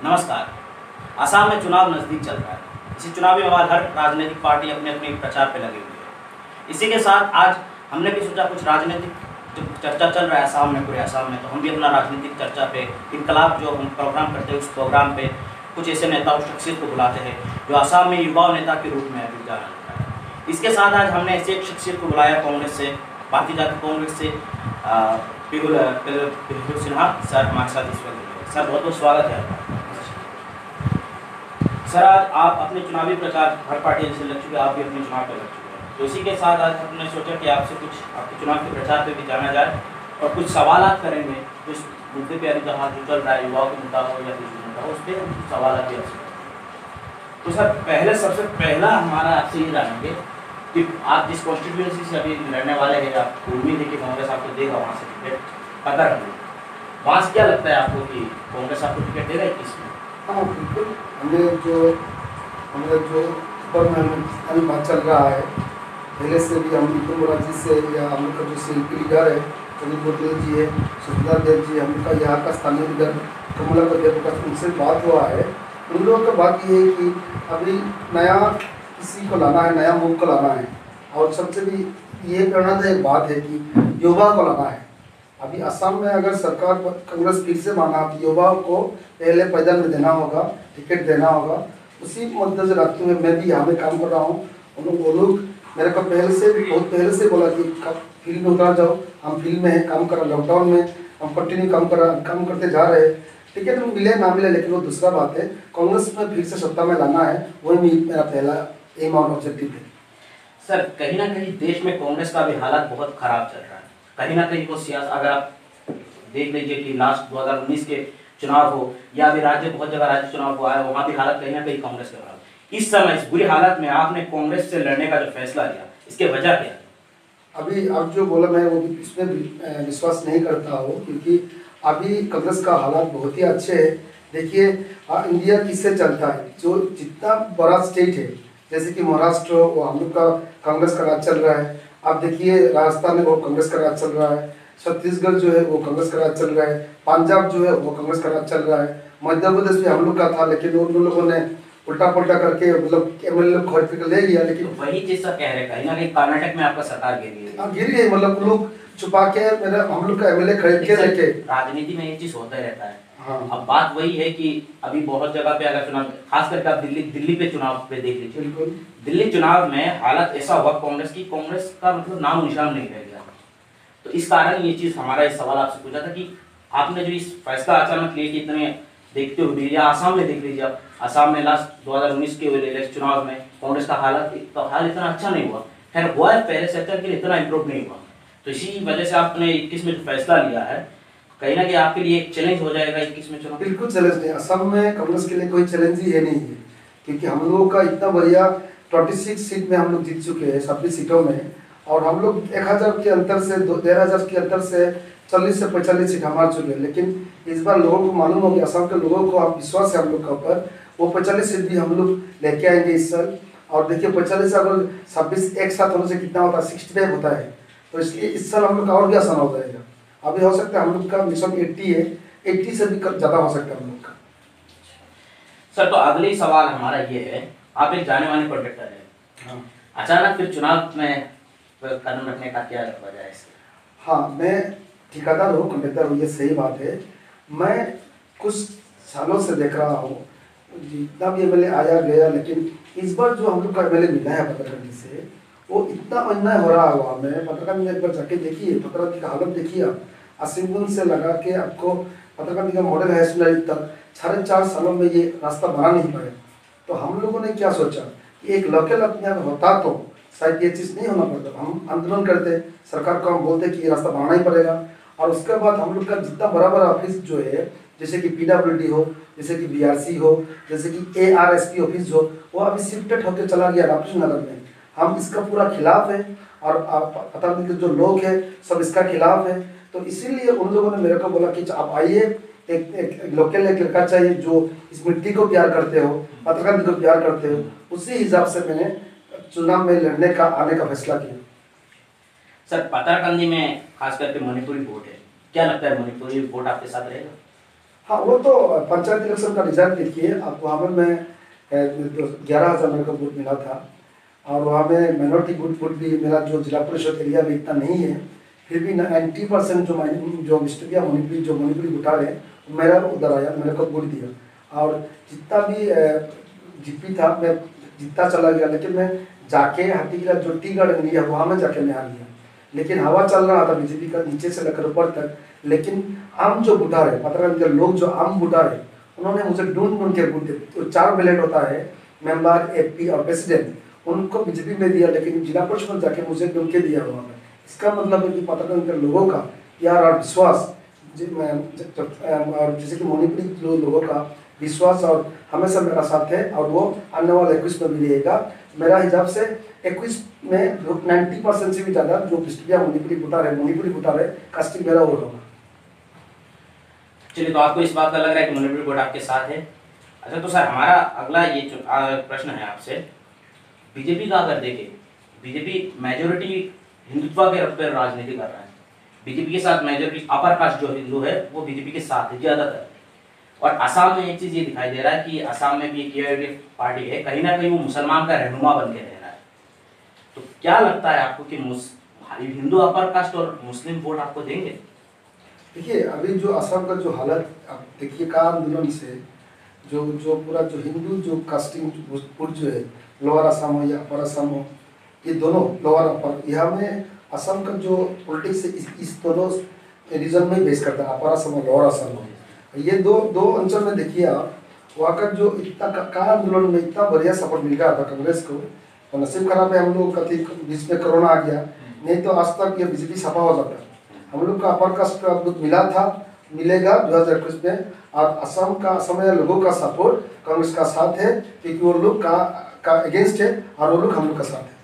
नमस्कार। असम में चुनाव नज़दीक चल रहा है। इसी चुनावी माहौल हर राजनीतिक पार्टी अपने अपने प्रचार पे लगी हुई है। इसी के साथ आज हमने भी सोचा कुछ राजनीतिक जो चर्चा चल रहा है असम में, पूरे असम में, तो हम भी अपना राजनीतिक चर्चा पे इनकलाब जो हम प्रोग्राम करते हैं उस प्रोग्राम पे कुछ ऐसे नेता और शख्सियत को बुलाते हैं जो असम में युवा नेता के रूप में अभी जाना जाता है। इसके साथ आज हमने ऐसे एक शख्सियत को बुलाया कांग्रेस से, भारतीय जनता कांग्रेस से, पिगुल सिन्हा सर हमारे साथ इस वक्त। सर बहुत बहुत स्वागत है आपका। सर आज आप अपने चुनावी प्रचार हर पार्टी जैसे लग चुके हैं, आप भी अपने चुनाव पर लग चुके हैं, तो इसी के साथ आज हमने सोचा कि आपसे कुछ आपके चुनाव के प्रचार पे भी जाना जाए और कुछ सवाल करेंगे जिस मुद्दे पे अभी जहाँ जो चल रहा है, युवाओं का मुद्दा हो या किसी मुद्दा हो, उस पर हम कुछ सवाल भी आपसे। तो सर सबसे पहला हमारा आपसे ये जानेंगे कि आप जिस कॉन्स्टिट्यूंसी से अभी लड़ने वाले हैं, आप उम्मीद है कि कांग्रेस आपको देगा वहाँ से टिकट, पता रखिए वहाँ से क्या लगता है आपको कि कांग्रेस आपको टिकट देगा किसमें? हाँ बिल्कुल, हमें जो पर अभी बात चल रहा है, पहले से भी हम बोला जी से या हम लोग का जो शिल्पी लीडर है चंद्र पटेल जी है, सुखदार देव जी, हम लोग का यहाँ का स्थानीय लीडर कमला देव का, उनसे बात हुआ है। उन लोगों का बात ये है कि अभी नया किसी को लाना है, नया मुख को लाना है, और सबसे भी ये प्रेरणादायक बात है कि युवा को लाना है। अभी असम में अगर सरकार कांग्रेस फिर से मांगा कि युवाओं को पहले पैदल में देना होगा, टिकट देना होगा, उसी मुद्दे से रखते हुए मैं भी यहाँ पे काम कर रहा हूँ। वो लोग मेरे को बहुत पहले से बोला कि फील्ड में उतर जाओ, हम फील्ड में काम कर रहे, लॉकडाउन में हम कंटिन्यू काम करते जा रहे हैं। टिकट मिले ना मिले लेकिन वो दूसरा बात है, कांग्रेस में फिर से सत्ता में लाना है, वही मेरा पहला एम और ऑब्जेक्टिव है। सर कहीं ना कहीं देश में कांग्रेस का भी हालात बहुत खराब चल रहा है, कहीं ना कहीं वो सियासत, अगर आप देख लीजिए कि लास्ट 2019 के चुनाव हो या अभी बहुत जगह राज्य चुनाव हुआ है, वहाँ भी हालत कहीं ना कहीं कांग्रेस के खराब। इस समय इस बुरी हालत में आपने कांग्रेस से लड़ने का जो फैसला लिया, इसके वजह क्या? अभी अब जो बोला मैं वो भी इसमें विश्वास नहीं करता हूँ, क्योंकि अभी कांग्रेस का हालात बहुत ही अच्छे है। देखिए इंडिया किससे चलता है, जो जितना बड़ा स्टेट है जैसे कि महाराष्ट्र, वो हम लोग का कांग्रेस का राज चल रहा है। आप देखिए राजस्थान में वो कांग्रेस का राज चल रहा है, छत्तीसगढ़ जो है वो कांग्रेस का राज चल रहा है, पंजाब जो है वो कांग्रेस का राज चल रहा है, मध्य प्रदेश भी हम लोग का था लेकिन उन लोगों ने उल्टा पुल्टा करके मतलब एमएलए खोज करके ले लिया। लेकिन तो वही चीज सब कह रहे कहीं ना कहीं कर्नाटक में आपका सरकार गिरी है। गिरी है, मतलब लोग छुपा के हम लोग का एमएलए खरीद के लेके। राजनीति में ये चीज होता ही रहता है। हाँ। अब बात वही है कि अभी बहुत जगह पे अगर चुनाव, खास करके आप दिल्ली पे चुनाव पे देख लीजिए, बिल्कुल दिल्ली चुनाव में हालत ऐसा हुआ कांग्रेस की, कांग्रेस का मतलब नाम निशान नहीं रह गया। तो इस कारण ये चीज हमारा इस सवाल आपसे पूछा था कि आपने जो इस फैसला अचानक लिया कि इतने देखते हुए, या आसाम में देख लीजिए, आसाम में लास्ट 2019 के चुनाव में कांग्रेस का हाल इतना अच्छा नहीं हुआ, खैर हुआ है पहले से अच्छा लेकिन इतना इम्प्रूव नहीं हुआ। तो इसी वजह से आपने 21 में जो फैसला लिया है, कहीं ना कहीं आपके लिए एक चैलेंज हो जाएगा 21 में चुनाव। बिल्कुल चैलेंज नहीं, असम में कांग्रेस के लिए कोई चैलेंज ही है नहीं है, क्योंकि हम लोगों का इतना बढ़िया 26 सीट में हम लोग जीत चुके हैं, 26 सीटों में, और हम लोग 1000 के अंतर से 13,000 के अंतर से 40 से 45 सीट हम हार चुके हैं। लेकिन इस बार लोगों को मालूम हो गया, असम के लोगों को आप विश्वास है हम लोग के ऊपर, वो 45 सीट भी हम लोग लेके आएंगे इस साल। और देखिए 45 अगर 26 एक साथ होने से कितना होता है, 65 होता है, तो इसलिए इस साल हम लोग का और भी आसान हो जाएगा। अभी हो सकता है हम लोग का मिशन 80 है, 80 से भी ज़्यादा हो सकता है हम लोग का। सर तो अगली सवाल हमारा ये है, आप एक जाने माने कॉन्ट्रैक्टर है, हाँ, अचानक फिर चुनाव में कदम रखने का क्या वजह है इसके? हाँ, मैं ठेकेदार हूँ, कॉन्ट्रैक्टर हूँ, ये सही बात है। मैं कुछ सालों से देख रहा हूँ जितना भी एमएलए आया गया, लेकिन इस बार जो हम लोग का एमएलए मिला है पत्रकारिता से, वो इतना अन्याय हो रहा हुआ। मैं पत्रकारिता एक बार जाके देखिए, पत्रकारिता की हालत देखिए आप, असिमगुन से लगा के आपको पत्रकारिता का मॉडल है तक 4.5 सालों में ये रास्ता बना नहीं पाया। तो हम लोगों ने क्या सोचा कि एक लोकल अपने होता तो शायद ये चीज़ नहीं होना पड़ता, हम आंदोलन करते, सरकार को हम बोलते कि ये रास्ता बनाना ही पड़ेगा। और उसके बाद हम लोग का जितना बड़ा बड़ा ऑफिस जो है, जैसे कि PWD हो, जैसे कि BRC हो, जैसे कि ARSP ऑफिस हो, वो अभी शिफ्टेड होकर चला गया रामकृष्ण नगर में। हम इसका पूरा खिलाफ है, और पता नहीं कि जो लोग हैं सब इसका खिलाफ है। तो इसीलिए उन लोगों ने मेरे को बोला कि आप आइए, एक लोकल एक लड़का चाहिए जो इस मिट्टी को प्यार करते हो, पत्रकारिता को प्यार करते हो। उसी हिसाब से मैंने चुनाव में लड़ने का आने का फैसला किया। सर पतारकंदी में खास करके मणिपुरी वोट है, क्या लगता है मणिपुरी वोट आपके साथ रहेगा? हाँ, वो तो पंचायत इलेक्शन का रिजल्ट देखिए। आप वहाँ में मैं 11,000 मेरे को वोट मिला था, और वहाँ में माइनॉरिटी वोट भी मेरा जो जिला परिषद एरिया में इतना नहीं है, फिर भी 90% जो मिस्टरिया मणिपुरी जो मणिपुरी वोटर है मेरा उधर आया, मेरे को वोट दिया। और जितना भी जीपी था मैं जीतता चला गया, लेकिन मैं जाके हाथीगढ़ जो टीगढ़ एरिया वहाँ में जाके मैं आ गया। लेकिन हवा चल रहा था बीजेपी का नीचे से लेकर ऊपर तक, लेकिन आम जो वोटर है, पत्रकार लोग जो आम वोटर है, उन्होंने मुझे ढूंढ ढूंढ के वोट दिए। तो 4 बैलेट होता है, मेंबर, एमपी और प्रेसिडेंट, उनको बीजेपी में दिया, लेकिन जिला परिषद में जाके मुझे ढूंढ के दिया वहाँ में। इसका मतलब है कि पत्रकार लोगों का प्यार और विश्वास, और जैसे कि मणिपुरी लोगों का विश्वास और हमेशा मेरा साथ है, और वो आने वाले 21 में भी रहेगा। मेरा हिसाब से 21 में 90% से भी ज़्यादा जो मणिपुरी वोटर है कास्टिंग मेरा वो होगा। चलिए, तो आपको इस बात का लग रहा है कि मणिपुरी वोट आपके साथ है। अच्छा, तो सर हमारा अगला ये प्रश्न है आपसे, बीजेपी का अगर देखें, बीजेपी मेजोरिटी हिंदुत्व के रब पर राजनीति कर रहा है। बीजेपी के साथ मेजोरिटी अपर कास्ट जो हिंदू है वो बीजेपी के साथ है ज़्यादातर। और असम में एक चीज़ ये दिखाई दे रहा है कि असम में भी एक AIUDF पार्टी है, कहीं ना कहीं वो मुसलमान का रहनुमा बन के रह रहा है। तो क्या लगता है आपको कि हिंदू अपर कास्ट और मुस्लिम वोट आपको देंगे? देखिए, अभी जो असम का जो हालत आप देखिए, का आंदोलन से जो पूरा जो हिंदू जो कास्टिंग वोट जो है, लोअर असम हो या अपर असम हो, ये दोनों लोअर अपर, यहाँ में असम का जो पॉलिटिक्स है इस दोनों रीजन में बेस करता है, अपर असम और लोअर असम हो। ये दो अंचल में देखिए आप, वहाँ का जो इतना का आंदोलन में इतना बढ़िया सपोर्ट मिल रहा था कांग्रेस को, तो नसीब खराब है हम लोग का बीच में कोरोना आ गया, नहीं तो आज तक ये बीजेपी सफा हो जाता। हम लोग का अपर कास्ट का मिला था, मिलेगा 2021 में। और असम में लोगों का सपोर्ट कांग्रेस का साथ है, क्योंकि वो लोग का अगेंस्ट है और वो लोग हम लोग का साथ है।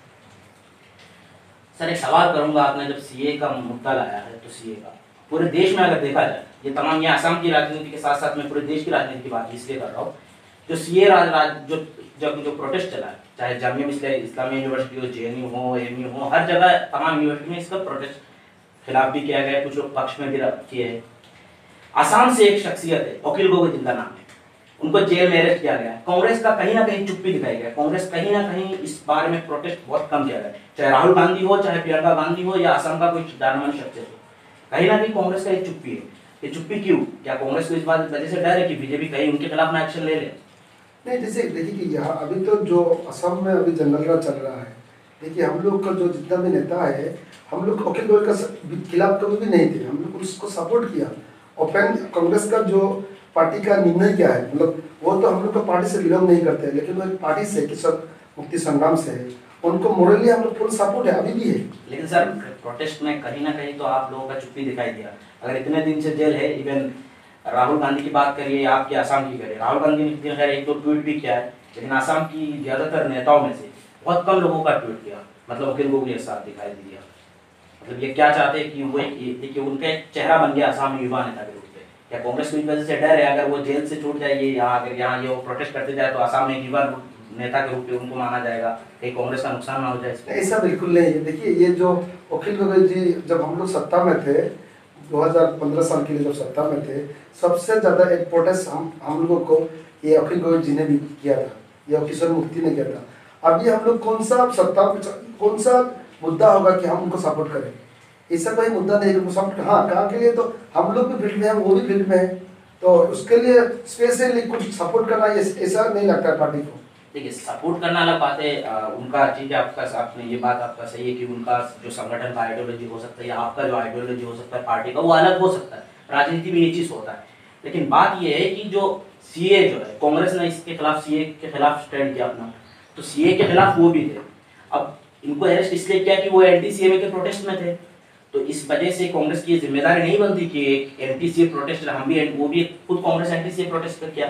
सर एक सवाल करूंगा, आपने जब CA का मुद्दा लाया है, तो CA का पूरे देश में अगर देखा जाए, ये तमाम ये असम की राजनीति के साथ साथ मैं पूरे देश की राजनीति की बात इसलिए कर रहा हूँ, जो CA जो प्रोटेस्ट चला है, चाहे जामिया इस्लामिया यूनिवर्सिटी हो, JNU हो, AMU हो, हर जगह तमाम यूनिवर्सिटी में इसका प्रोटेस्ट खिलाफ भी किया गया, कुछ लोग पक्ष में भी किए हैं। असम से एक शख्सियत है अखिल गोगोई जिनका नाम है, उनको जेल में अरेस्ट किया गया। कांग्रेस का कहीं ना कहीं चुप्पी दिखाई गया, कांग्रेस कहीं ना कहीं इस बारे में प्रोटेस्ट बहुत कम किया गया, चाहे राहुल गांधी हो, चाहे प्रियंका गांधी हो, या असम का कोई जाना-माना शख्सियत हो, कहीं ना कहीं कांग्रेस का एक चुप्पी है। ये चुप्पी क्यों? क्या कांग्रेस को इस बात वजह से डर है कि बीजेपी कहीं उनके खिलाफ ना एक्शन ले ले? नहीं, जैसे देखिए कि यहाँ अभी तो जो असम में अभी जंगल राज चल रहा है, देखिए हम लोग का जो जितना भी नेता है, हम लोग अखिल गोगोई का खिलाफ कभी भी नहीं थे, हम लोग उसको सपोर्ट किया। ओपन कांग्रेस का जो पार्टी का निर्णय क्या है, मतलब वो तो हम लोग का पार्टी से बिलोंग नहीं करते, लेकिन वो एक पार्टी से किसान मुक्ति संग्राम से है, उनको मोरली हम लोग फुल सपोर्ट है, अभी भी है। लेकिन सर प्रोटेस्ट में कहीं ना कहीं तो आप लोगों का चुप्पी दिखाई दिया। अगर इतने दिन से जेल है, इवन राहुल गांधी की बात करिए, आपकी असम की करिए, राहुल गांधी ने खैर 1-2 ट्वीट भी किया है, लेकिन असम की ज्यादातर नेताओं में से बहुत कम लोगों का ट्वीट किया, मतलब अखिल गोगोई के साथ दिखाई दिया। मतलब ये क्या चाहते हैं कि वो देखिए उनका एक चेहरा बन गया असम में युवा नेता के रूप में। क्या कांग्रेस को इस वजह से डर है, अगर वो जेल से छूट जाएगी या अगर यहाँ ये प्रोटेस्ट करते जाए तो असम में युवा नेता के रूप में उनको माना जाएगा, कहीं कांग्रेस का नुकसान ना हो जाए? ऐसा बिल्कुल नहीं है। देखिए, ये जो अखिल गोगोई जी जब हम लोग सत्ता में थे, 2015 साल के लिए जब सत्ता में थे, सबसे ज़्यादा एक प्रोटेस्ट हम लोगों को ये अखिल गोगोई जी ने भी किया था, ये किसान मुक्ति ने किया था। अभी हम लोग कौन सा मुद्दा होगा कि हम उनको सपोर्ट करें? ऐसा कोई मुद्दा नहीं है सपोर्ट। हाँ, कहाँ के लिए तो हम लोग भी फील्ड में हैं, वो भी फील्ड में है, तो उसके लिए स्पेशली कुछ सपोर्ट करना ऐसा नहीं लगता है पार्टी को। देखिए, सपोर्ट करना अलग बात है, उनका ठीक है, आपने ये बात आपका सही है कि उनका जो संगठन का आइडियोलॉजी हो सकता है या आपका जो आइडियोलॉजी हो सकता है पार्टी का, वो अलग हो सकता है, राजनीति में ये चीज़ होता है। लेकिन बात ये है कि जो CA जो है, कांग्रेस ने इसके खिलाफ CA के खिलाफ स्टैंड किया अपना, तो CA के खिलाफ वो भी थे। अब इनको अरेस्ट इसलिए किया कि वो anti-CA के प्रोटेस्ट में थे, तो इस वजह से कांग्रेस की जिम्मेदारी नहीं बनती कि एक anti-CA प्रोटेस्ट हम भी, वो भी खुद कांग्रेस anti-CA प्रोटेस्ट किया,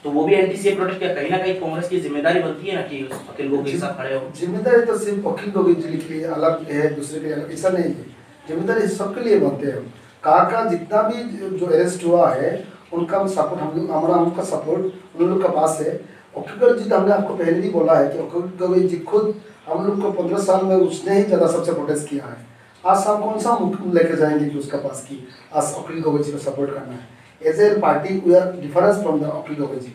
तो वो भी anti-CA प्रोटेस्ट किया, कहीं ना कहीं कांग्रेस की जिम्मेदारी बनती है ना कि अखिल गोगोई के साथ खड़े हो। जिम्मेदारी तो सिर्फ अखिल गोगोई जी के लिए अलग है, दूसरे के लिए अलग, ऐसा नहीं है। जिम्मेदारी सबके लिए बनते हैं। का जितना भी जो अरेस्ट हुआ है उनका सपोर्ट हम लोग का सपोर्ट उन लोग के पास है। अखिल गोगोई जी, हमने आपको पहले भी बोला है कि अखिल गोगोई जी खुद हम लोग को 15 साल में उसने ही ज़्यादा सबसे प्रोटेस्ट किया है। आज हम कौन सा मुख लेकर जाएंगे कि उसका पास की आज अखिल गोगोई जी को सपोर्ट करना है? As a party we are difference from the Akhil Gogoi ji.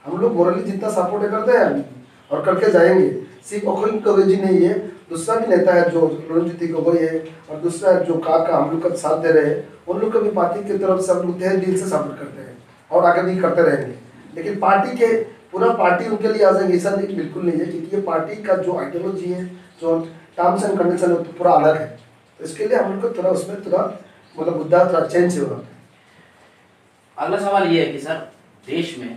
हम लोग मोरली जितना सपोर्ट करते हैं और करके जाएंगे। सिर्फ अखिल गगৈ जी नहीं है, दूसरा भी नेता है जो रणजीत गगৈ है, और दूसरा जो काका हम लोग का साथ दे रहे हैं, उन लोग को भी पार्टी की तरफ से हम लोग तहे दिल से सपोर्ट करते हैं और आगे भी करते रहेंगे। लेकिन पार्टी के पूरा पार्टी उनके लिए आ जाएंगे ऐसा नहीं, बिल्कुल नहीं है, क्योंकि ये पार्टी का जो आइडियोलॉजी है, जो टर्म्स एंड कंडीशन है, तो पूरा अलग है। तो इसके लिए हम लोग को थोड़ा उसमें थोड़ा मतलब मुद्दा थोड़ा चेंज हुआ। अगला सवाल ये है कि सर देश में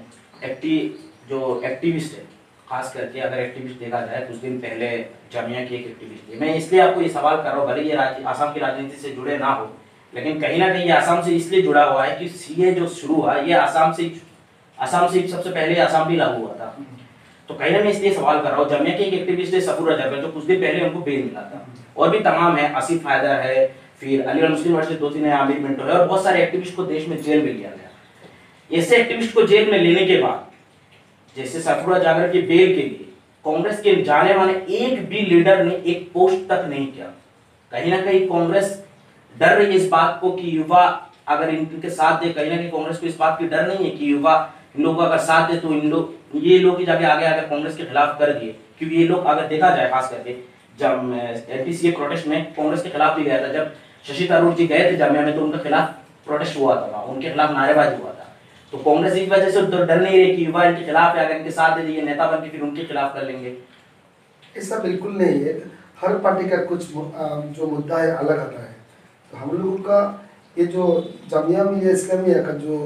जो एक्टिविस्ट है, खास करके अगर एक्टिविस्ट देखा जाए, कुछ दिन पहले जामिया की एक एक्टिविस्ट है, मैं इसलिए आपको ये सवाल कर रहा हूँ, भले ये आसाम की राजनीति से जुड़े ना हो, लेकिन कहीं ना कहीं ये आसाम से इसलिए जुड़ा हुआ है कि सीए जो शुरू हुआ ये आसाम से सबसे पहले आसाम भी लागू हुआ था। तो कहीं ना मैं इसलिए सवाल कर रहा हूँ, जामिया के एक एक्टिविस्ट है सफूर रजा, जो कुछ दिन पहले उनको बेल मिला था, और भी तमाम है, आसिफ हैदर है, फिर अलीगढ़ मुस्लिम यूनिवर्सिटी 2-3 है, आमिर मिंटो है, और बहुत सारे एक्टिविस्ट को देश में जेल में लिया गया। ऐसे एक्टिविस्ट को जेल में लेने के बाद जैसे सफूर जागर की बेल के लिए कांग्रेस के जाने वाले एक भी लीडर ने एक पोस्ट तक नहीं किया। कहीं ना कहीं कांग्रेस डर रही है इस बात को कि युवा अगर इनके साथ दे, कहीं ना कहीं कांग्रेस को इस बात की डर नहीं है कि युवा इन लोगों का अगर साथ दे तो ये लोग ही जाके आगे अगर कांग्रेस के खिलाफ कर दिए, क्योंकि ये लोग अगर देखा जाए खास करके जब एनटीसीए प्रोटेस्ट में कांग्रेस के खिलाफ भी गया था, जब शशि थरूर जी गए थे जामिया में तो उनके खिलाफ प्रोटेस्ट हुआ था, उनके खिलाफ नारेबाजी हुआ था। तो कांग्रेस इस वजह से तो डर नहीं रही कि युवा इनके खिलाफ है, अगर इनके साथ दे दिए नेता बन के फिर उनके खिलाफ कर लेंगे। ऐसा बिल्कुल नहीं है, हर पार्टी का कुछ जो मुद्दा है अलग आता है। तो हम लोगों का ये जो जामिया में या इस्लामिया का जो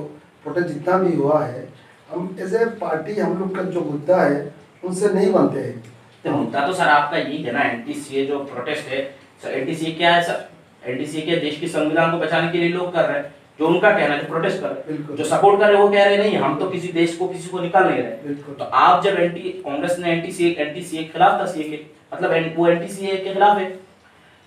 प्रोटेस्ट जितना भी हुआ है, हम एज ए पार्टी हम लोग का जो मुद्दा है उनसे नहीं बनते हैं। तो मुद्दा तो सर आपका यही है ना, एनटीसीए जो प्रोटेस्ट है, एनटीसीए क्या है सर? एनटीसीए के देश के संविधान को बचाने के लिए लोग कर रहे हैं, जो उनका कहना है, जो प्रोटेस्ट कर रहे हैं, जो सपोर्ट कर रहे हैं वो कह रहे नहीं हम तो किसी देश को किसी को निकाल नहीं रहे। तो आप जब कांग्रेस ने एनटीसीए के खिलाफ था, सीए के मतलब वो एनटीसीए के खिलाफ है,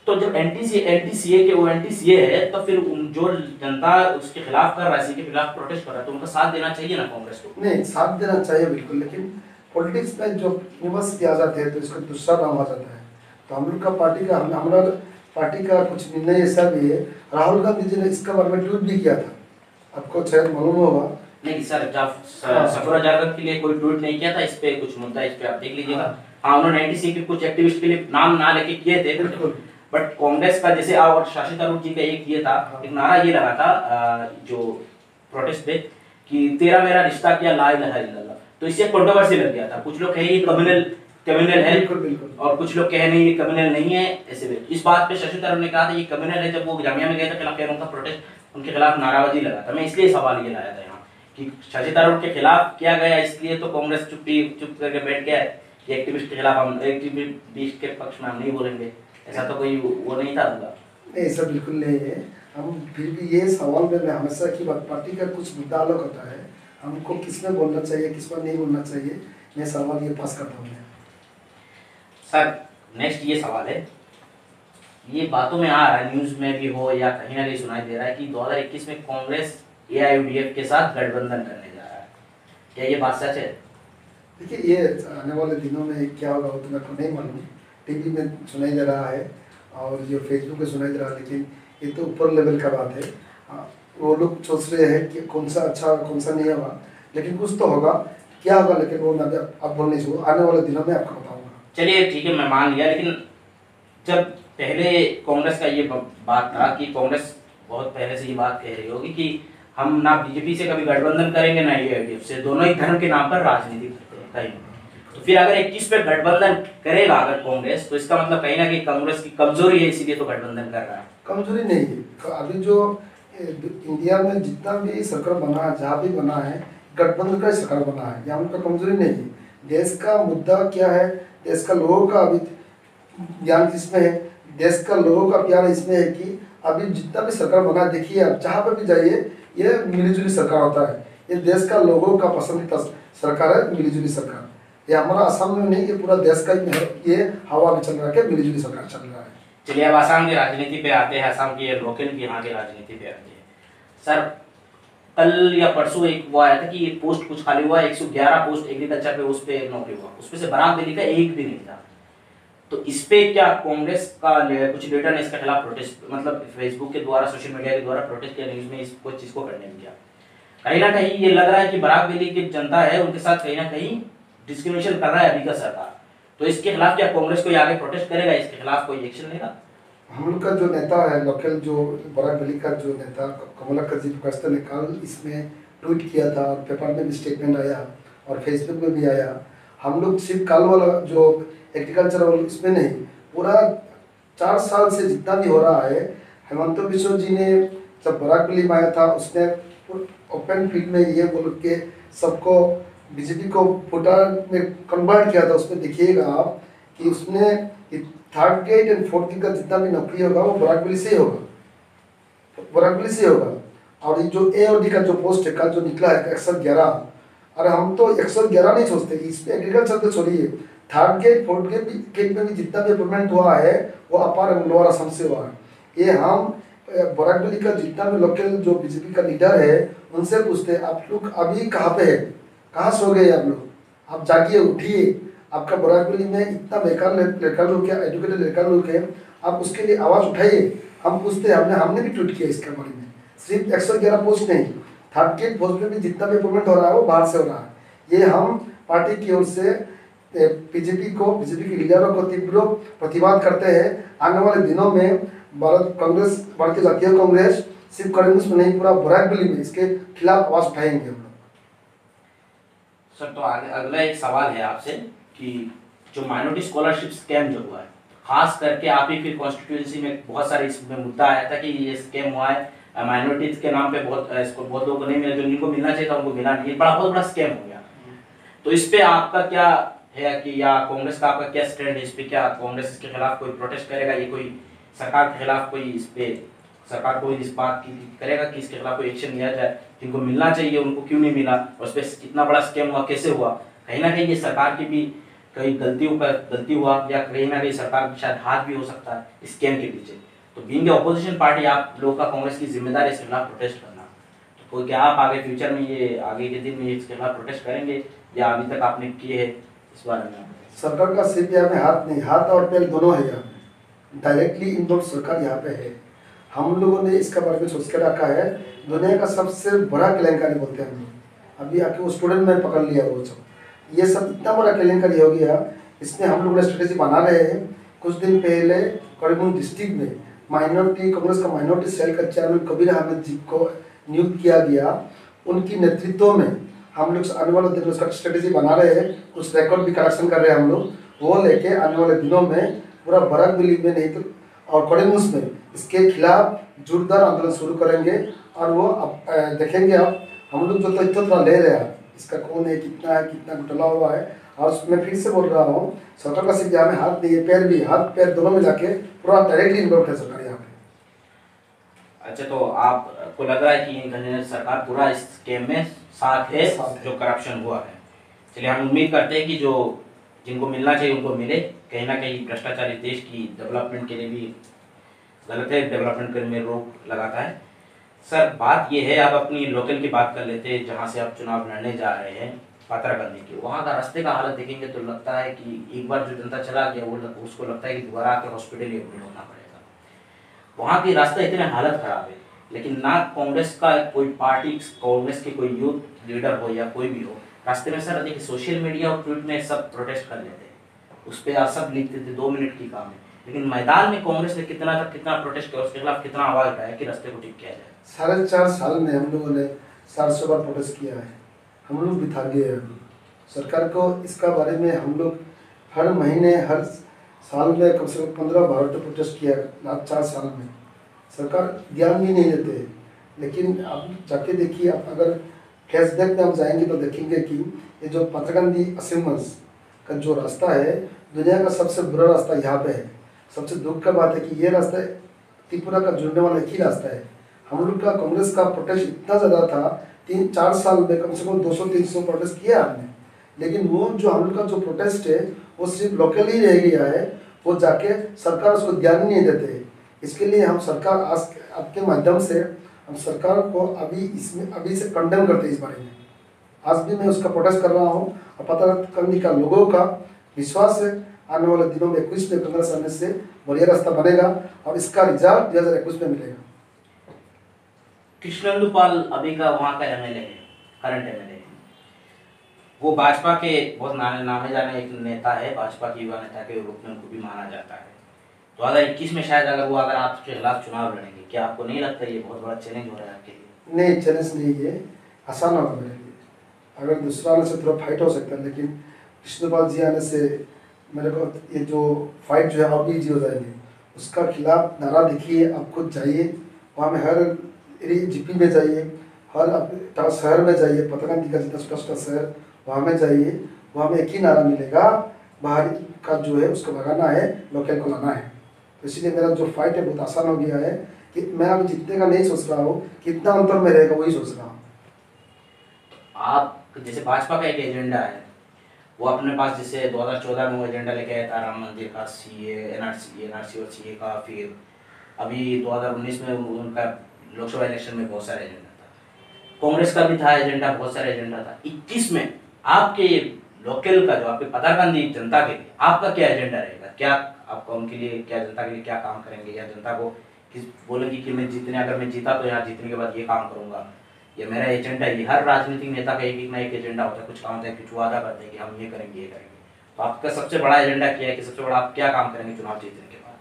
तो जब एनटीसीए के वो एनटीसीए है तो फिर जो जनता उसके खिलाफ कर रहा है, सी के खिलाफ प्रोटेस्ट कर रहा है, तो उनका साथ देना चाहिए ना कांग्रेस को? नहीं, साथ देना चाहिए बिल्कुल, लेकिन पॉलिटिक्स में जो विमर्श किया जाते हैं तो इसका दूसरा नाम आ जाता है। तो हम लोग का पार्टी का हमारा पार्टी का कुछ निर्णय ऐसा भी है, राहुल गांधी जी ने इसका बारे में ट्वीट भी किया था, आपको शायद मालूम होगा। नहीं सर, जब सफूर जागर के लिए कोई ट्वीट नहीं किया था, इस पे कुछ मुद्दा, इस पे आप देख लीजिएगा। हाँ, उन्होंने एनटीसीए के कुछ एक्टिविस्ट के लिए नाम ना लेके किए थे, बट कांग्रेस का जैसे और शशि थरूर जी का एक ये था, एक नारा ये लगा था जो प्रोटेस्ट पे कि तेरा मेरा रिश्ता किया ला इलाहा इल्लल्लाह, तो इससे कंट्रोवर्सी लग गया था। कुछ लोग कहे ये कम्युनल है, और कुछ लोग कहे नहीं ये कम्युनल नहीं है। ऐसे इस बात पे शशि थरूर ने कहा था ये कम्युनल है, जब वो जामिया में गए थे खिलाफ उनका प्रोटेस्ट, उनके खिलाफ नाराबाजी लगा था। मैं इसलिए सवाल ये लाया था यहाँ कि शशि थरूर के खिलाफ किया गया, इसलिए तो कांग्रेस चुप करके बैठ गया है कि एक्टिविस्ट के खिलाफ हम एक्टिविस्ट के पक्ष में हम नहीं बोलेंगे, ऐसा तो कोई वो नहीं था उनका। नहीं, ऐसा बिल्कुल नहीं है। हम फिर भी ये सवाल में हमेशा की बात, पार्टी का कुछ मुद्दा अलग होता है, हमको किस में बोलना चाहिए किस में नहीं बोलना चाहिए, मैं सवाल ये पास करता हूँ। सर नेक्स्ट ये सवाल है, ये बातों में आ रहा है, न्यूज़ में भी हो या कहीं ना कहीं सुनाई दे रहा है कि 2021 में कांग्रेस एआईयूडीएफ के साथ गठबंधन करने जा रहा है, क्या ये बात सच है? देखिए, ये आने वाले दिनों में क्या होगा वो तो मेरे को नहीं मालूम। टीवी में सुनाई दे रहा है और ये फेसबुक पे सुनाई दे रहा है, लेकिन ये तो ऊपर लेवल का बात है। वो लोग सोच रहे हैं कि कौन सा अच्छा कौन सा नहीं होगा, लेकिन कुछ तो होगा, क्या होगा लेकिन वो मैं अब बोल नहीं सकूँ, आने वाले दिनों में आपको बताऊँगा। चलिए ठीक है, मैं मान लिया, लेकिन जब पहले कांग्रेस का ये बात था कि कांग्रेस बहुत पहले से ये बात कह रही होगी कि हम ना बीजेपी से कभी गठबंधन करेंगे ना एआईयूडीएफ से, दोनों ही धर्म के नाम पर राजनीति करते हैं कहीं। तो फिर अगर 21 पे गठबंधन करेगा अगर कांग्रेस, तो इसका मतलब कहीं ना कहीं कांग्रेस की कमजोरी है, इसीलिए तो गठबंधन कर रहा है। कमजोरी नहीं है, अभी जो इंडिया में जितना भी सरकार बना है, जहाँ भी बना है, गठबंधन का सरकार बना है, यहाँ उनका कमजोरी नहीं है। देश का मुद्दा क्या है, देश का लोगों का अभी ज्ञान किसमें है, देश का लोगों का प्यार इसमें है कि अभी जितना भी सरकार बना, देखिए आप जहाँ पर भी जाइए ये मिलीजुली सरकार होता है। ये देश का लोगों का पसंदीदा सरकार है, मिलीजुली सरकार। ये हमारा असम में नहीं, ये पूरा देश का ये हवा में चल रहा है, मिलीजुली सरकार चल रहा है। चलिए अब असम की राजनीति पे आते हैं, असम की लोकल की यहाँ की राजनीति पे आते हैं। सर कल या परसों एक वो आया था कि एक पोस्ट कुछ खाली हुआ, 111 पोस्ट एग्रीकल्चर पे उस पे नौकरी हुआ, उसमें से बराक वैली का एक भी नहीं था। तो इस पे क्या कांग्रेस का कुछ लीडर ने इसके खिलाफ प्रोटेस्ट, मतलब फेसबुक के द्वारा, सोशल मीडिया के द्वारा प्रोटेस्ट किया, न्यूज में इसको चीज को करने में किया, कहीं ना कहीं ये लग रहा है कि बराक वैली की जनता है उनके साथ कहीं ना कहीं डिस्क्रिमिनेशन कर रहा है अभी का सरकार। तो इसके खिलाफ क्या कांग्रेस कोई आगे प्रोटेस्ट करेगा, इसके खिलाफ कोई एक्शन लेगा? हम लोग का जो नेता है लोकल, जो बराक वैली का जो नेता कमलाकर जी प्रकाश ने कल इसमें ट्वीट किया था और पेपर में भी स्टेटमेंट आया और फेसबुक में भी आया। हम लोग सिर्फ कल वाला जो एग्रीकल्चर इसमें नहीं, पूरा 4 साल से जितना भी हो रहा है, हेमंत बिश्व जी ने जब बराक वैली में आया था उसने ओपन फील्ड में ये बोल के सबको बीजेपी को वोटर में कन्वर्ट किया था। उसमें देखिएगा आप कि उसने 3rd gate and 4th gate का जितना भी नौकरी होगा वो बराक वैली से ही होगा, बराक वैली से होगा। और ये जो ए और डी का जो पोस्ट है कल जो निकला है 111, अरे हम तो 111 नहीं सोचते, इसमें एग्रीकल्चर तो छोड़िए, 3rd गेट 4th गेट में भी जितना भी अपॉइंटमेंट हुआ है वो अपार लोअर असम से हुआ है। ये हम बराक वैली का जितना भी लोकल जो बीजेपी का लीडर है उनसे पूछते आप लोग अभी कहाँ पे है, कहाँ सो गए आप लोग, आप जागिए उठिए। आपका बराक वैली में इतना बेकार लड़का लोग है, एजुकेटेड लड़का लोग है, आप उसके लिए आवाज़ उठाइए। हम पूछते हैं, हमने भी ट्वीट किया इसके बारे में। सिर्फ 111 पोस्ट नहीं, 3rd गेट पोस्ट में भी जितना भी अपॉइंटमेंट हो रहा है वो बाहर से हो रहा है। ये हम पार्टी की ओर से बीजेपी के लीडरों को तीव्र प्रतिवाद करते हैं। आने वाले दिनों में भारतीय जातीय कांग्रेस सिर्फ करेंगे में नहीं, पूरा बराक वैली में इसके खिलाफ आवाज उठाएंगे हम लोग। सर तो अगला एक सवाल है आपसे कि जो माइनॉरिटी स्कॉलरशिप स्कैम जो हुआ है, खास करके आप ही फिर कॉन्स्टिट्यूएंसी में बहुत सारे इसमें मुद्दा आया था कि ये स्कैम हुआ है, माइनॉरिटीज के नाम पे बहुत लोगों को नहीं मिला, जो जिनको मिलना चाहिए था उनको मिला नहीं, बहुत बड़ा स्कैम हो गया। तो इस पे आपका क्या है कि या कांग्रेस का आपका क्या स्टैंड है इस पे? क्या कांग्रेस इसके खिलाफ कोई प्रोटेस्ट करेगा, ये कोई सरकार के खिलाफ कोई इस पे सरकार को इस बात की करेगा कि इसके खिलाफ कोई एक्शन लिया जाए, जिनको मिलना चाहिए उनको क्यों नहीं मिला, और उस पर कितना बड़ा स्कैम हुआ, कैसे हुआ? कहीं ना कहीं ये सरकार की भी कई गलती हुआ या कहीं ना कहीं सरकार का शायद हाथ भी हो सकता है स्कैम के पीछे। तो बीइंग ऑपोजिशन पार्टी आप लोग का कांग्रेस की जिम्मेदारी इसके खिलाफ प्रोटेस्ट करना, तो कोई क्या आप आगे फ्यूचर में ये आगे के दिन में इसके खिलाफ प्रोटेस्ट करेंगे या अभी तक आपने किए है इस बारे में? सरकार का सिर्फ यहाँ में हाथ नहीं, हाथ और पैर दोनों है यहाँ पे, डायरेक्टली इन्वॉल्व सरकार यहाँ पे है। हम लोगों ने इसका बारे में सोच के रखा है, दुनिया का सबसे बड़ा केलेंकारी बोलते हैं हम लोग। अभी आके वो स्टूडेंट में पकड़ लिया वो सब, ये सब इतना बड़ा केलेंकारी हो गया, इसमें हम लोग स्ट्रेटेजी बना रहे हैं। कुछ दिन पहले करीबन डिस्ट्रिक्ट में कांग्रेस का माइनॉरिटी सेल का चेयरमैन कबीर अहमद जी को नियुक्त किया गया। उनकी नेतृत्व में हम लोग आने वाले दिनों में उसका स्ट्रेटेजी बना रहे हैं, कुछ रिकॉर्ड भी कलेक्शन कर रहे हैं हम लोग, वो लेके आने वाले दिनों में पूरा बराक वैली में नहीं तो और कड़ीमुस में इसके खिलाफ जोरदार आंदोलन शुरू करेंगे। और वो देखेंगे आप, हम लोग जो तथ्य थोड़ा ले रहे हैं इसका कौन है, कितना घोटाला हुआ है। और मैं फिर से बोल रहा हूँ, सरकार का सिर्फ यहाँ में हाथ नहीं है, पैर भी, हाथ पैर दोनों में जाके पूरा डायरेक्टली इन्वॉल्व है सरकार यहाँ पे। अच्छा, तो आपको लग रहा है कि सरकार पूरा इस स्कैम में साथ है जो करप्शन हुआ है? चलिए, हम उम्मीद करते हैं कि जो जिनको मिलना चाहिए उनको मिले। कहीं ना कहीं भ्रष्टाचार इस देश की डेवलपमेंट के लिए भी गलत है, डेवलपमेंट करने में रोक लगाता है। सर, बात ये है, आप अपनी लोकल की बात कर लेते हैं जहाँ से आप चुनाव लड़ने जा रहे हैं, पात्राकंदी की। वहाँ का रास्ते का हालत देखेंगे तो लगता है कि एक बार जो जनता चला गया वो उसको लगता है कि दोबारा आके हॉस्पिटल ही एडमिट होना पड़ेगा। वहाँ की रास्ता इतने हालत खराब है, लेकिन ना कांग्रेस का कोई पार्टी, कांग्रेस के कोई यूथ लीडर हो या कोई भी हो, रास्ते में सर देखिए सोशल मीडिया और ट्वीट में सब प्रोटेस्ट कर लेते हैं, उस पर आप सब लिखते थे 2 मिनट की काम है, लेकिन मैदान में कांग्रेस ने कितना प्रोटेस्ट किया, उसके खिलाफ कितना आवाज उठाया कि रास्ते को ठीक किया जाए? 4.5 साल में हम लोगों ने 400 बार प्रोटेस्ट किया है। हम लोग भी थक गए हैं सरकार को इसका बारे में। हम लोग हर महीने हर साल में कम से कम 15 बार तो प्रोटेस्ट किया लास्ट 4 साल में। सरकार ध्यान भी नहीं देते। लेकिन अब जाके देखिए, आप अगर फ्लैशबैक में हम जाएंगे तो देखेंगे कि ये जो पात्राकंदी असेंबल्स का जो रास्ता है, दुनिया का सबसे बुरा रास्ता यहाँ पे है। सबसे दुख का बात है कि ये रास्ता त्रिपुरा का जुड़ने वाला एक ही रास्ता है। हम लोग का कांग्रेस का प्रोटेस्ट इतना ज़्यादा था, 3-4 साल में कम से कम 200-300 प्रोटेस्ट किया आपने, लेकिन वो जो हम लोग का जो प्रोटेस्ट है वो सिर्फ लोकल ही रह गया है। वो जाके सरकार उसको ध्यान नहीं देते। इसके लिए हम सरकार आज आपके माध्यम से हम सरकार को अभी से कंडेम करते हैं इस बारे में। आज भी मैं उसका प्रोटेस्ट कर रहा हूँ और पात्राकंदी का लोगों का विश्वास है आने वाले दिनों में 21 में कांग्रेस आने से बढ़िया रास्ता बनेगा और इसका रिजल्ट 2021 में मिलेगा। कृष्णेंदु पाल अभी का वहाँ का एमएलए है, करंट एमएलए, वो भाजपा के बहुत नामे जाने एक नेता है, भाजपा के युवा नेता के रूप में उनको भी माना जाता है। 2021 में शायद अगर आपके खिलाफ चुनाव लड़ेंगे, क्या आपको नहीं लगता ये बहुत बड़ा चैलेंज हो रहा है आपके लिए? नहीं, चैलेंज नहीं, ये आसान होगा मेरे लिए। अगर दूसरा आने से थोड़ा फाइट हो सकता है, लेकिन कृष्णपाल जी आने से मेरे को ये जो फाइट जो है और भी इजी हो जाएगी। उसका खिलाफ नारा देखिए, आप खुद जाइए वहाँ में, हर जीपी में जाइए, हर शहर में जाइए, पतरंगी का जितना छोटा छोटा शहर वहाँ में जाइए, वहाँ में एक ही नारा मिलेगा, बाहर का जो है उसको भगाना है, लोकल को लाना है। तो इसीलिए मेरा जो फाइट है बहुत आसान हो गया है कि मैं अब जीतने का नहीं सोच रहा हूँ, कितना अंतर में रहेगा वही सोच रहा हूँ। आप जैसे भाजपा का एक एजेंडा है, वो अपने पास जैसे 2014 में वो एजेंडा लेके आया था राम मंदिर का, सीए, एनआरसी और सीए का, फिर अभी 2019 में उनका लोकसभा इलेक्शन में बहुत सारे एजेंडा था, कांग्रेस का भी था एजेंडा, बहुत सारे एजेंडा था। 21 में आपके लोकल का जो आपके पतारकंदी जनता के लिए आपका क्या एजेंडा रहेगा? क्या आपका उनके लिए, क्या जनता के लिए क्या काम करेंगे, या जनता को किस बोलेंगे कि मैं जीतने, अगर मैं जीता तो यहाँ जीतने के बाद ये काम करूंगा, ये मेरा एजेंडा है? ये हर राजनीतिक नेता का एक ना एक एजेंडा होता है, कुछ काम होता है, कुछ वादा करते हैं कि हम ये करेंगे ये करेंगे। तो आपका सबसे बड़ा एजेंडा क्या है कि सबसे बड़ा आप क्या काम करेंगे चुनाव जीतने के बाद?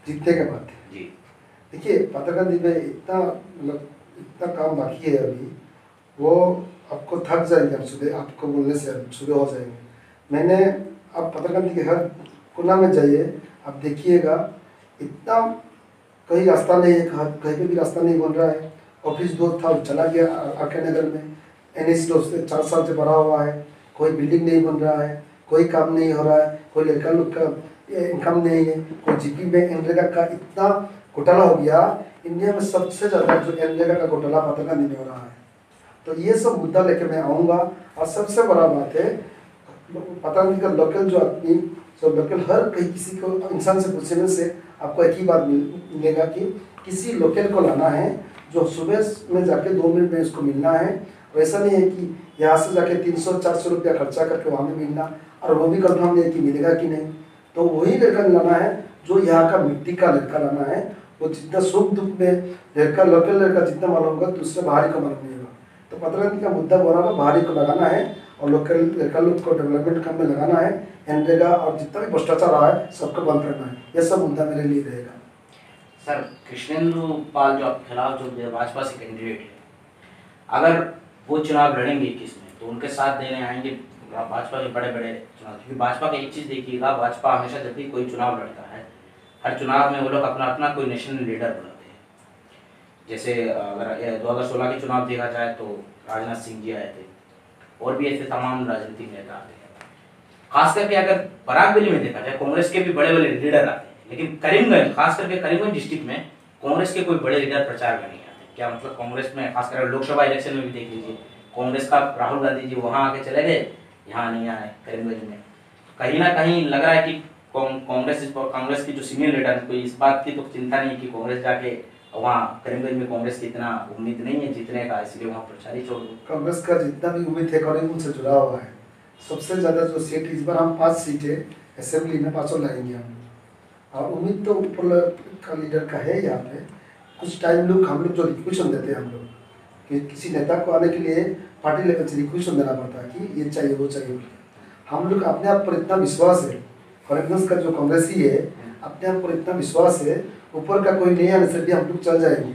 जीतने के बाद जी देखिए, पतारकंदी में इतना मतलब इतना काम बाकी है अभी, वो आपको थक जाएंगे, आप सुबह आपको बोलने से सुबह हो जाएंगे। मैंने आप पतारकंदी के हर कोना में जाइए, आप देखिएगा इतना कहीं रास्ता नहीं है, कहीं पे भी रास्ता नहीं बन रहा है। ऑफिस दूर था, चला गया आके नगर में, NS 4 साल से भरा हुआ है, कोई बिल्डिंग नहीं बन रहा है, कोई काम नहीं हो रहा है, कोई लड़का लोग का इनकम नहीं है, कोई जीपी में एनरेगा का इतना घोटाला हो गया। इंडिया में सबसे ज़्यादा जो एनरेगा का घोटाला पतारकंदी में हो रहा है। तो ये सब मुद्दा लेके मैं आऊँगा। और सबसे बड़ा बात है, पतारकंदी का लोकल जो आदमी, जो लोकल हर कहीं किसी को इंसान से पूछने से आपको एक ही बात मिलेगा कि किसी लोकल को लाना है जो सुबह में जाके 2 मिनट में उसको मिलना है। वैसा नहीं है कि यहाँ से जाके 300-400 रुपया खर्चा करके वहाँ में मिलना, और वो भी कंफर्म नहीं है कि मिलेगा कि नहीं। तो वही लड़का लाना है जो यहाँ का मिट्टी का लड़का लाना है। वो जितना सुख दुख में लड़का, लोकल लड़का जितना मालूम होगा, दूसरे बाहरी को मालूम नहीं होगा। तो पतारकंदी का मुद्दा बराबर बाहरी को लगाना है, और लोकल लड़का लोग को डेवलपमेंट काम में लगाना है। एनरेगा और जितना भी भ्रष्टाचार रहा है सबको बंद करना है। यह सब मुद्दा मेरे लिए रहेगा। सर, कृष्णेंदु पाल जो आपके खिलाफ जो भाजपा से कैंडिडेट है, अगर वो चुनाव लड़ेंगे 21 में, तो उनके साथ देने आएंगे भाजपा के बड़े बड़े चुनाव? क्योंकि भाजपा का एक चीज़ देखिएगा, भाजपा हमेशा जब भी कोई चुनाव लड़ता है, हर चुनाव में वो लोग अपना अपना कोई नेशनल लीडर बनाते हैं। जैसे अगर 2016 के चुनाव देखा जाए तो राजनाथ सिंह जी आए थे, और भी ऐसे तमाम राजनीतिक नेता आते हैं। खास करके अगर बराकबली में देखा जाए, कांग्रेस के भी बड़े बड़े लीडर आते हैं, लेकिन करीमगंज, खास करके करीमगंज डिस्ट्रिक्ट में कांग्रेस के कोई बड़े लीडर प्रचार में नहीं आते। क्या मतलब कांग्रेस में, खासकर लोकसभा इलेक्शन में भी देख लीजिए, कांग्रेस का राहुल गांधी जी वहां आके चले गए, यहाँ नहीं आए करीमगंज में। कहीं ना कहीं लग रहा है कि कांग्रेस की जो सीनियर लीडर है, कोई इस बात की तो चिंता नहीं कि कांग्रेस जाके वहाँ करीमगंज में कांग्रेस की इतना उम्मीद नहीं है जीतने का, इसलिए वहाँ प्रचार ही छोड़ दो। कांग्रेस का जितना भी उम्मीद है करीमगंज से जुड़ा हुआ है। सबसे ज़्यादा जो सीट, इस बार हम 5 सीटें असेंबली में 5 लाएंगे हम लोग, और उम्मीद तो ऊपर का लीडर का है। यहाँ पे कुछ टाइम हम लोग जो रिक्वेशन देते हैं, हम लोग कि किसी नेता को आने के लिए पार्टी लेवल से रिक्वेशन देना पड़ता है कि ये चाहिए वो चाहिए। हम लोग अपने आप पर इतना विश्वास है, करीमगंज का जो कांग्रेसी है अपने आप पर इतना विश्वास है, ऊपर का कोई नहीं आने से भी हम लोग चल जाएंगे।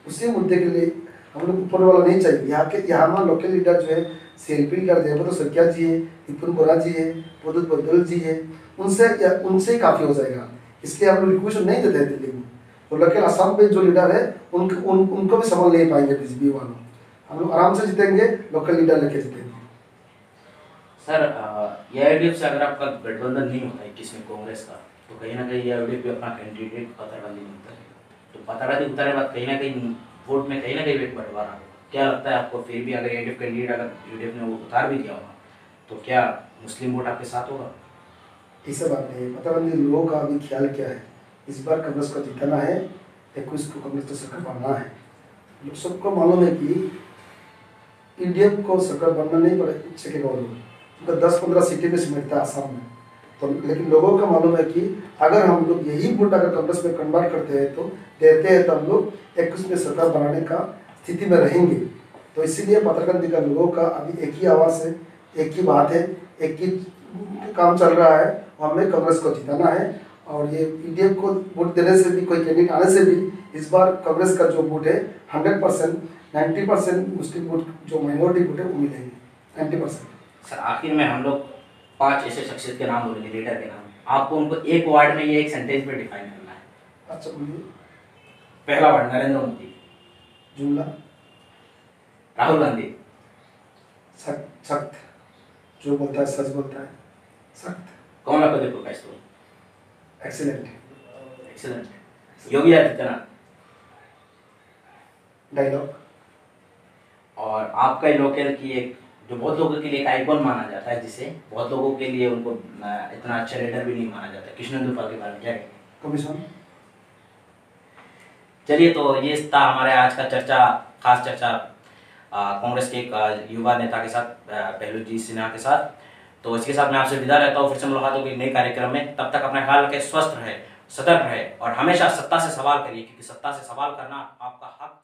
उसी मुद्दे के लिए हम लोग ऊपर वाला नहीं चाहिए। यहाँ हमारा लोकल लीडर जो है CLP लीडर जयप्रकाश सरकिया जी है, विपुल बोरा जी है, प्रदुत बदल जी है, उनसे ही काफ़ी हो जाएगा। इसलिए हम लोग रिक्वेशन नहीं देते हैं दिल्ली में। तो लोकल असम में जो लीडर है उनको भी संभाल नहीं पाएंगे बीजेपी वालों। हम लोग आराम से जीतेंगे, लोकल लीडर लेके जीतेंगे। सर, AIDF से अगर आपका गठबंधन नहीं होता 21 में कांग्रेस का, तो कहीं ना कहीं AIDF भी अपना कैंडिडेट पतारकंदी में उतारेगा। तो पतारकंदी उतारने बाद कहीं ना कहीं वोट में कहीं ना कहीं वेट बंटवारा होगा। क्या लगता है आपको? फिर भी अगर AIDF कैंडिडेट, अगर UDF ने वो उतार भी दिया होगा, तो क्या मुस्लिम वोट आपके साथ होगा? ऐसा बात नहीं है। पतारकंदी लोगों का अभी ख्याल क्या है, इस बार कांग्रेस को जीतना है, 21 को कांग्रेस को सरकार बनना है। लोग सबको मालूम है कि UDF को सरकार बनना नहीं पड़े सकेगा, उनका 10-15 सीटें में सिमटता है आसाम में। तो लेकिन लोगों का मालूम है कि अगर हम लोग यही वोट अगर कांग्रेस में कन्वर्ट करते हैं, तो देते हैं, तो हम लोग 21 में सरकार बनाने का स्थिति में रहेंगे। तो इसीलिए पत्रकारिता का लोगों का अभी एक ही आवाज़ है, एक ही बात है, एक ही काम चल रहा है, हमें कांग्रेस को जिताना है। और ये पीडीएफ को वोट देने से भी, कोई कैंडिडेट आने से भी इस बार कांग्रेस का जो वोट है 100%, 90% मुस्लिम वोट जो माइनॉरिटी वोट है वो मिलेंगे 90%। सर आखिर में हम लोग 5 ऐसे शख्सियत के नाम बोलेंगे, लीडर के नाम, आपको उनको एक वर्ड में, ये एक सेंटेंस में डिफाइन करना है। अच्छा बोलिए। पहला वर्ड नरेंद्र मोदी। जुमला। राहुल गांधी। सख्त। सख्त, जो बोलता है सच बोलता है, सख्त। कमला पटेल का story. Excellent. Excellent. Yogi Adityanath. Dialogue. और आपका लोकल की एक, जो बहुत लोगों के लिए एक आइकॉन माना जाता है, जिसे बहुत लोगों के लिए उनको इतना अच्छा लीडर भी नहीं माना जाता, कृष्णेंदु पाल के बारे में क्या कहेंगे? कमीशन। चलिए, तो ये था हमारे आज का चर्चा, खास चर्चा कांग्रेस के एक युवा नेता के साथ, पहलू जी सिन्हा के साथ। तो इसके साथ मैं आपसे विदा रहता हूँ, फिर से मुलाकात होगी नए कार्यक्रम में। तब तक अपना ख्याल रखें, स्वस्थ रहे, सतर्क रहे और हमेशा सत्ता से सवाल करिए, क्योंकि सत्ता से सवाल करना आपका हक